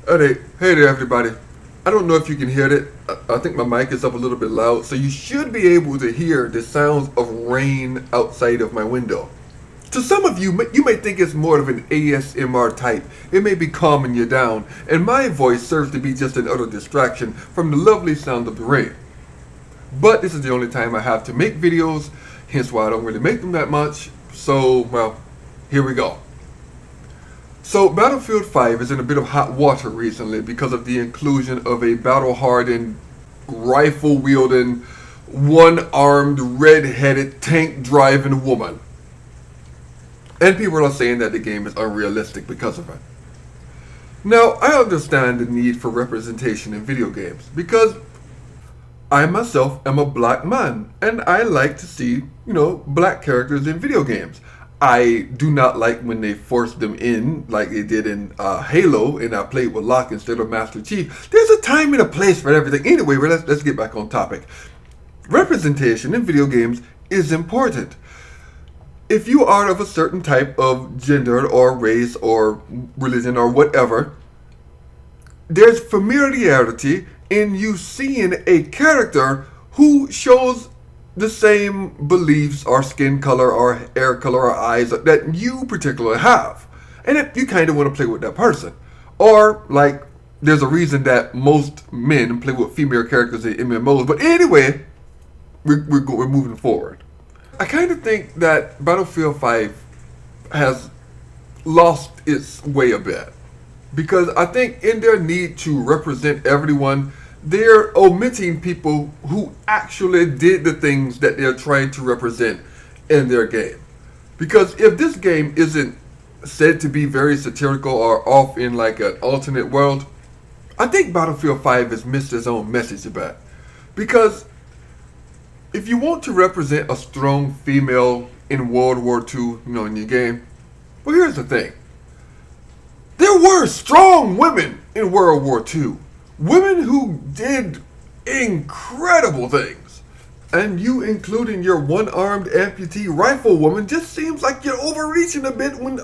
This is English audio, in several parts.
Hey there, everybody. I don't know if you can hear it. I think my mic is up a little bit loud, so you should be able to hear the sounds of rain outside of my window. To some of you, you may think it's more of an ASMR type. It may be calming you down, and my voice serves to be just an utter distraction from the lovely sound of the rain. But this is the only time I have to make videos, hence why I don't really make them that much. So, well, here we go. So Battlefield 5 is in a bit of hot water recently because of the inclusion of a battle-hardened, rifle-wielding, one-armed, red-headed, tank-driving woman. And people are saying that the game is unrealistic because of it. Now, I understand the need for representation in video games because I myself am a black man and I like to see, black characters in video games. I do not like when they force them in like they did in Halo, and I played with Locke instead of Master Chief. There's a time and a place for everything. Anyway, let's get back on topic. Representation in video games is important. If you are of a certain type of gender or race or religion or whatever, there's familiarity in you seeing a character who shows the same beliefs or skin color or hair color or eyes that you particularly have. And if you kind of want to play with that person. Or, like, there's a reason that most men play with female characters in MMOs. But anyway, we're moving forward. I kind of think that Battlefield 5 has lost its way a bit. Because I think in their need to represent everyone, they're omitting people who actually did the things that they're trying to represent in their game. Because if this game isn't said to be very satirical or off in like an alternate world, I think Battlefield 5 has missed its own message a bit. Because if you want to represent a strong female in World War II, in your game, well, here's the thing. There were strong women in World War II. Women who did incredible things. And you including your one-armed amputee rifle woman just seems like you're overreaching a bit when,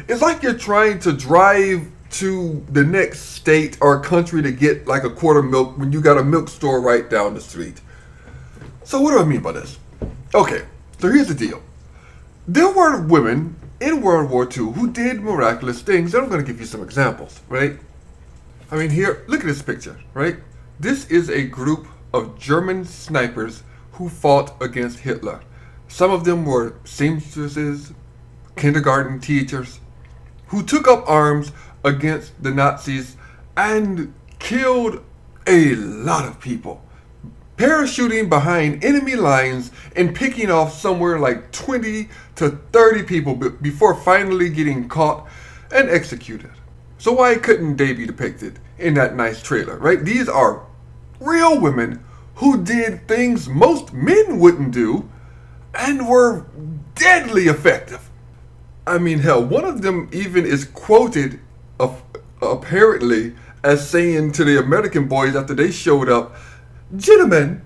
it's like you're trying to drive to the next state or country to get like a quart of milk when you got a milk store right down the street. So what do I mean by this? Okay, so here's the deal. There were women in World War II who did miraculous things, and I'm going to give you some examples, right? I mean, here, look at this picture, right? This is a group of German snipers who fought against Hitler. Some of them were seamstresses, kindergarten teachers, who took up arms against the Nazis and killed a lot of people. Parachuting behind enemy lines and picking off somewhere like 20 to 30 people before finally getting caught and executed. So why couldn't they be depicted in that nice trailer, right? These are real women who did things most men wouldn't do and were deadly effective. I mean, hell, one of them even is quoted apparently as saying to the American boys after they showed up, "Gentlemen,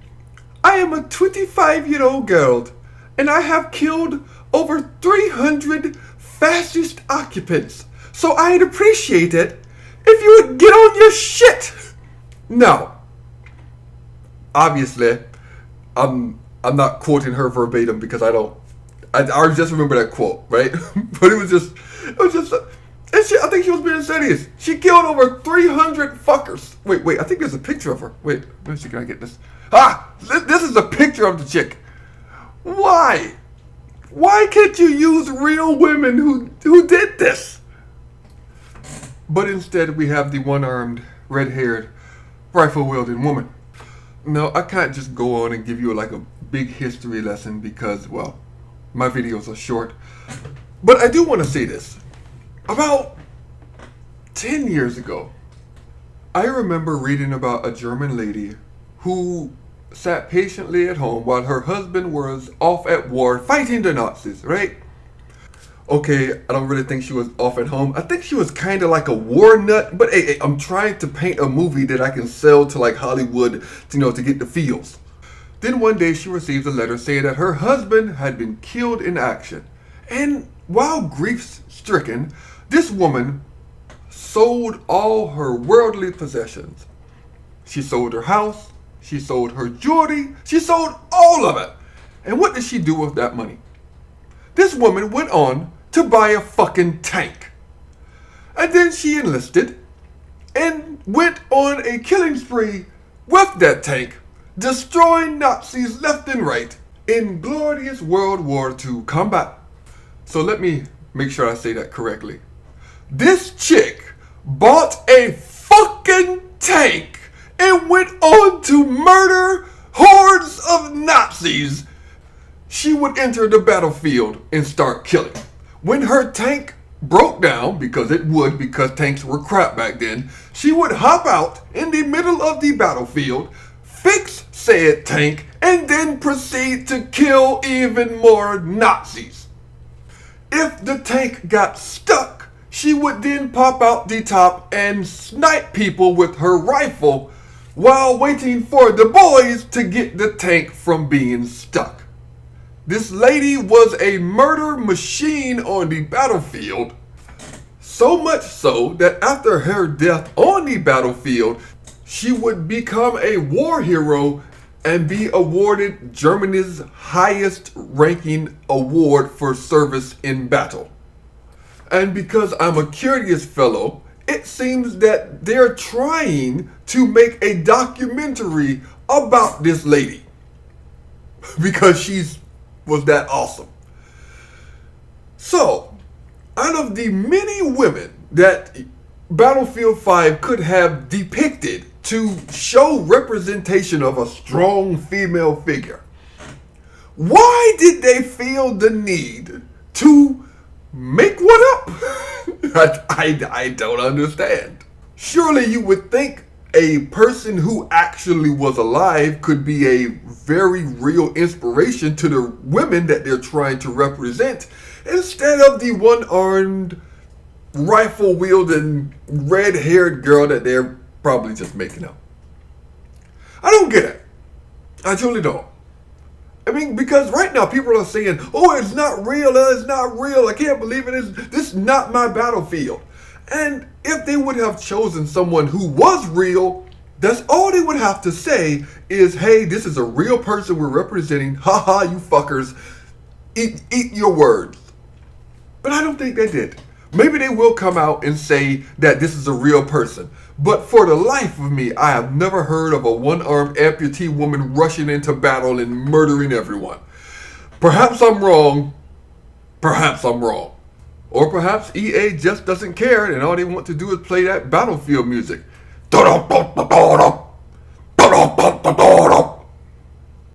I am a 25-year-old girl and I have killed over 300 fascist occupants. So I'd appreciate it if you would get on your shit." Now, obviously, I'm not quoting her verbatim because I just remember that quote, right? But it was just, I think she was being serious. She killed over 300 fuckers. Wait, I think there's a picture of her. Wait, let me see, can I get this? This is a picture of the chick. Why? Why can't you use real women who did this? But instead we have the one-armed, red-haired, rifle-wielding woman. No, I can't just go on and give you like a big history lesson because, well, my videos are short. But I do want to say this. About 10 years ago, I remember reading about a German lady who sat patiently at home while her husband was off at war fighting the Nazis, right? Okay, I don't really think she was off at home. I think she was kind of like a war nut, but hey, I'm trying to paint a movie that I can sell to like Hollywood, to get the feels. Then one day she received a letter saying that her husband had been killed in action. And while grief-stricken, this woman sold all her worldly possessions. She sold her house, she sold her jewelry, she sold all of it. And what did she do with that money? This woman went on to buy a fucking tank. And then she enlisted and went on a killing spree with that tank, destroying Nazis left and right in glorious World War II combat. So let me make sure I say that correctly. This chick bought a fucking tank and went on to murder hordes of Nazis. She would enter the battlefield and start killing. When her tank broke down, because tanks were crap back then, she would hop out in the middle of the battlefield, fix said tank, and then proceed to kill even more Nazis. If the tank got stuck, she would then pop out the top and snipe people with her rifle while waiting for the boys to get the tank from being stuck. This lady was a murder machine on the battlefield, so much so that after her death on the battlefield, she would become a war hero and be awarded Germany's highest ranking award for service in battle. And because I'm a curious fellow, it seems that they're trying to make a documentary about this lady because she's was that awesome. So, out of the many women that Battlefield 5 could have depicted to show representation of a strong female figure, why did they feel the need to make one up? I don't understand. Surely you would think a person who actually was alive could be a very real inspiration to the women that they're trying to represent, instead of the one-armed, rifle-wielding, red-haired girl that they're probably just making up. I don't get it. I truly don't. I mean, because right now people are saying, oh, it's not real, it's not real, I can't believe it, this is not my battlefield. And if they would have chosen someone who was real, that's all they would have to say is, hey, this is a real person we're representing. Haha, you fuckers. Eat your words. But I don't think they did. Maybe they will come out and say that this is a real person. But for the life of me, I have never heard of a one-armed amputee woman rushing into battle and murdering everyone. Perhaps I'm wrong. Perhaps I'm wrong. Or perhaps EA just doesn't care and all they want to do is play that Battlefield music.